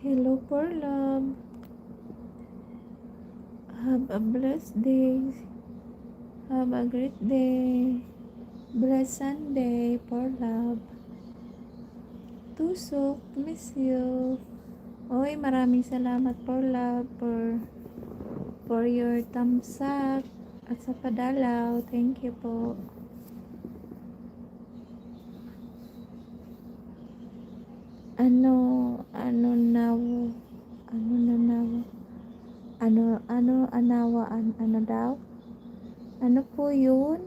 Hello for love. Have a blessed day. Have a great day. Blessed Sunday for love. Tusok, miss you. Oy, maraming salamat for love, for your thumbs up at sa padalaw. Thank you po. Anawaan, ano daw? Ano po yun?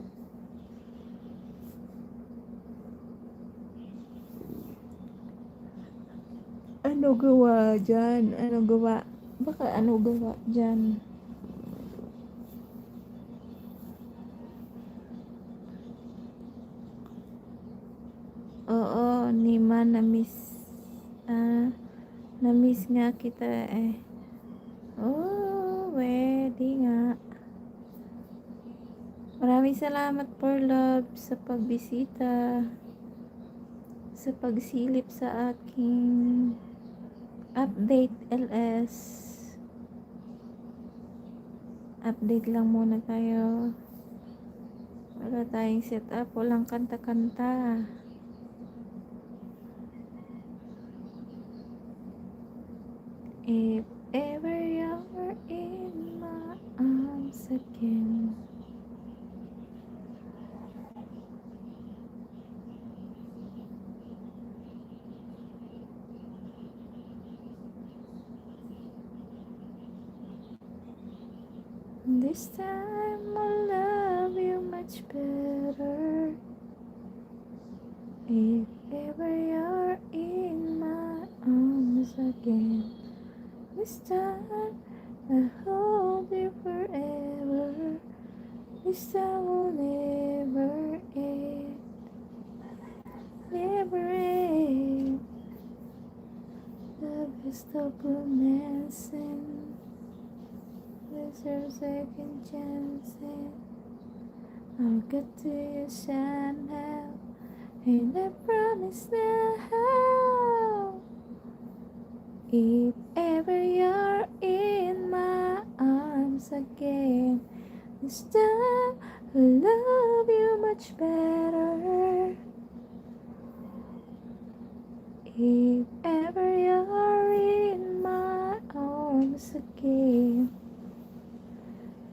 Ano gawa dyan? Ano gawa? Baka ano gawa dyan? Oo, Nima, na-miss nga kita eh. Oh, pwede nga. Maraming salamat for love sa pagbisita, sa pagsilip sa aking update LS. Update lang muna tayo. Wala tayong setup, walang kanta-kanta. If ever you're in my arms again. This time I'll love you much better. If ever you're in my arms again. This time I'll hold you forever. This time will never end. Never end. The best of romancing deserves second chances. I'll get to you somehow, and I promise now. If ever you're in my arms again, this time I'll love you much better. If ever you're in my arms again,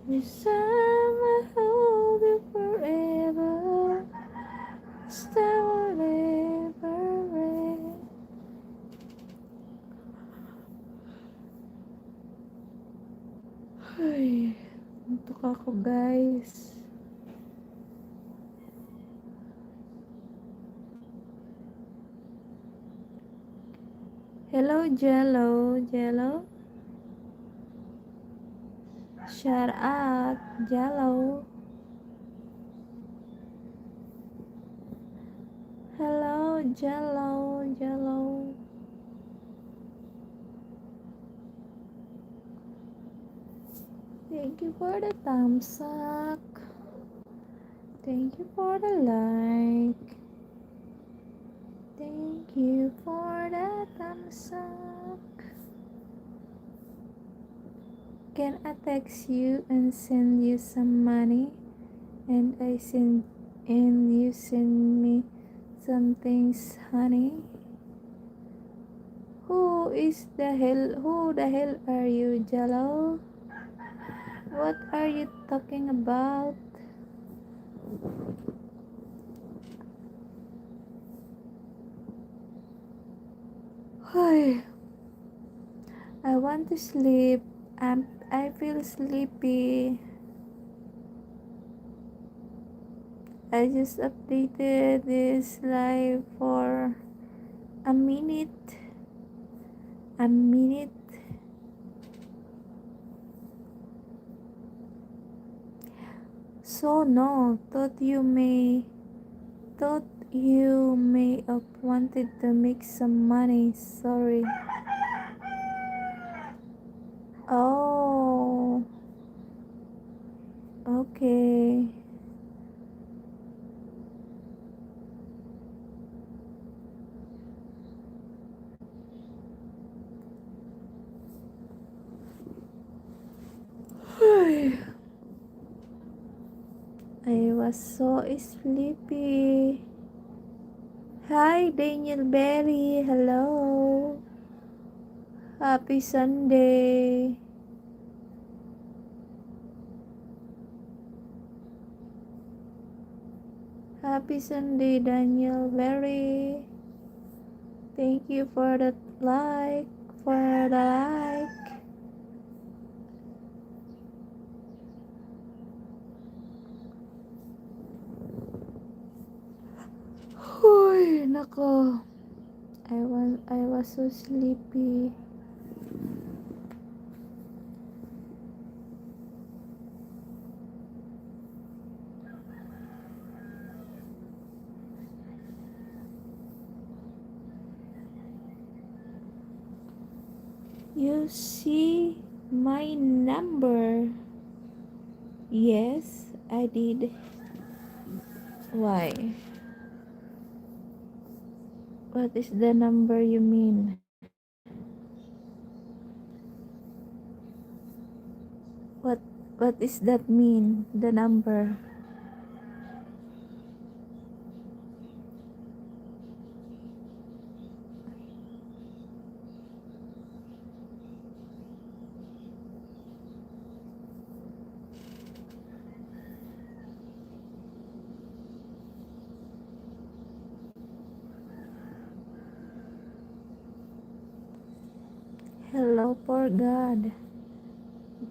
this time I'll hold you forever. This time will never end. Ay, antok ako guys. Hello Jello. Shut up, Jello. Hello Jello. Thank you for the thumbs up. Thank you for the like. Thank you for the thumbs up. Can I text you and send you some money? And you send me some things, honey? Who the hell are you, Jello? What are you talking about? I want to sleep. I feel sleepy. I just updated this live for a minute. So no, thought you may have wanted to make some money. Sorry. Oh, okay. was so sleepy. Hi, Daniel Berry. Hello. Happy Sunday. Happy Sunday, Daniel Berry. Thank you for the like. Uy, nako. I was so sleepy. You see my number? Yes, I did. Why? What is the number you mean? What is that mean? The number? Hello, poor God.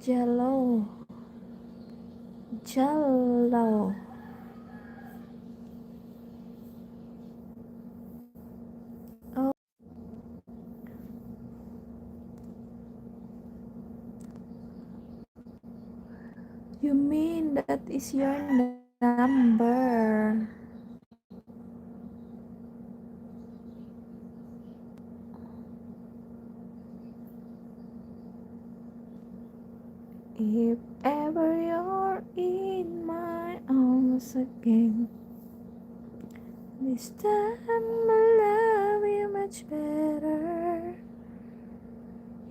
Jello. Oh, you mean that is your number? If ever you're in my arms again, this time I love you much better.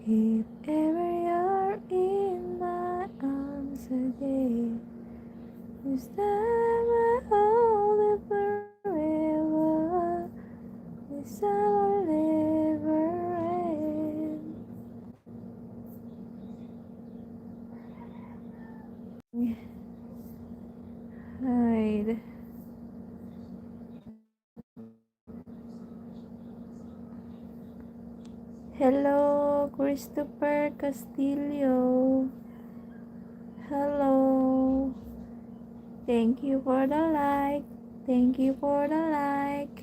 If ever you're in my arms again, this time I hold you forever. This time will never end. Hide. Hello, Christopher Castillo. Hello. Thank you for the like. Thank you for the like.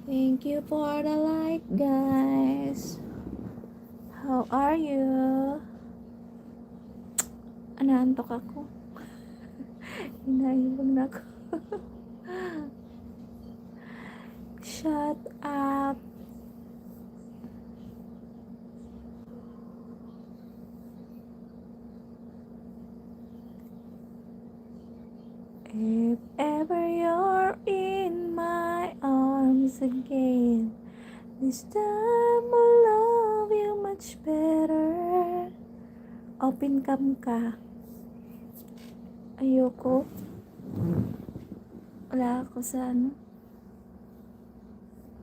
Thank you for the like, guys. How are you? Naantok ako. Hinaibog na ako. Shut up. If ever you're in my arms again, this time I'll love you much better. Open cam ka. Ayoko. Wala ako sa ano.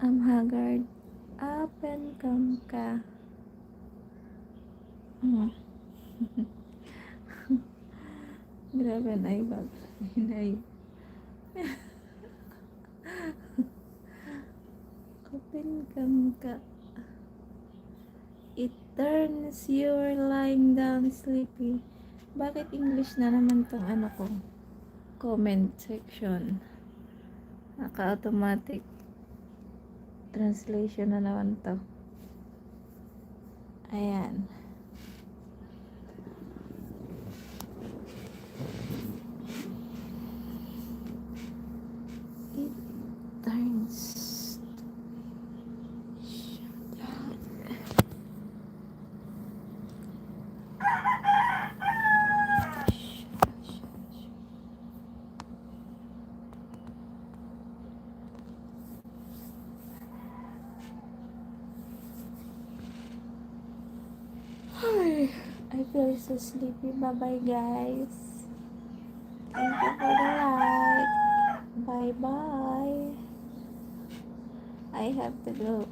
I'm haggard. Open cam ka. Grabe na ibag. Open cam ka. It turns you're lying down sleepy. Bakit English na naman tong ano ko? Comment section. Naka-automatic translation na naman to. Ayan. It turns. feel so sleepy. Bye bye, guys. Thank you for the like. Bye bye. I have to go.